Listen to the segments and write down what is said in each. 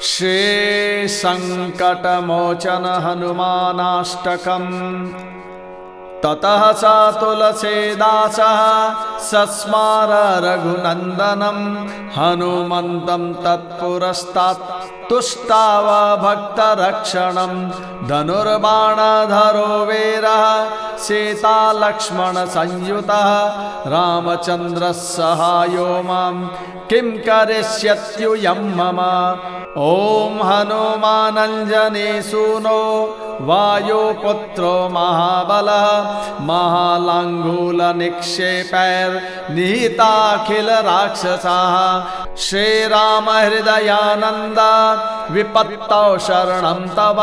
श्री संकटमोचन हनुमानाष्टकम्। ततः स तुलसीदासः सस्मार रघुनन्दनं हनुमन्तं तत्पुरस्तात् तुष्टाव भक्तरक्षणं। धनुर्बाणधरो वीरः सीतालक्ष्मणसंयुतः रामचन्द्रः सहायो मां किं करिष्यत्युयं मम। ॐ हनुमानञ्जनीसूनो वायुपुत्रो महाबलः महालाङ्गूलनिक्षेपैर्निहिताखिलराक्षसाः। श्रीरामहृदयानन्द विपत्तौ शरणं तव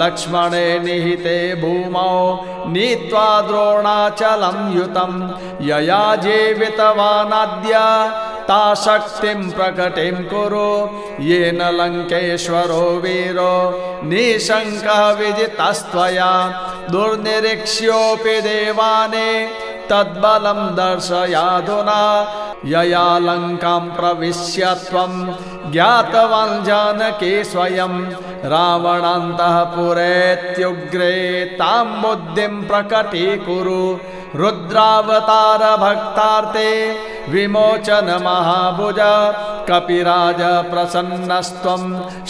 लक्ष्मणे निहिते भूमौ नीत्वा द्रोणाचलं युतं। यया जीवितवानाद्य ता शक्तिं प्रकटिं कुरु येन लङ्केश्वरो वीरो निशङ्कः विजितस्त्वया। दुर्निरीक्ष्योऽपि देवाने तद्बलं दर्शयाधुना यया लङ्कां प्रविश्य त्वं ज्ञातवान् जानकी स्वयं। रावणान्तःपुरेत्युग्रे तां बुद्धिं प्रकटीकुरु रुद्रावतार भक्तार्ते विमोचन महाभुज। कपिराज प्रसन्नस्त्वं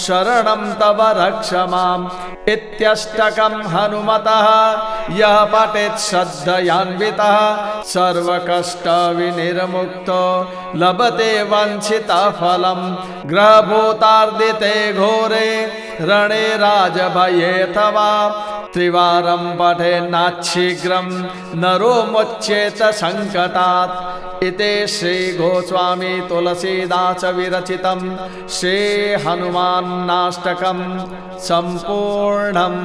शरणं तव रक्ष माम्। इत्यष्टकं हनुमतः यः पठेत् श्रद्धयान्वितः सर्वकष्टविनिर्मुक्तो लभते वाञ्छितफलं। ग्रहभूतार्दिते घोरे रणे राजभयेऽथवा त्रिवारं पठेन्नाच्छीघ्रं नरो मुच्येत संकटात्। इति श्री गोस्वामी तुलसीदास विरचितं श्री हनुमानाष्टकं सम्पूर्णम्।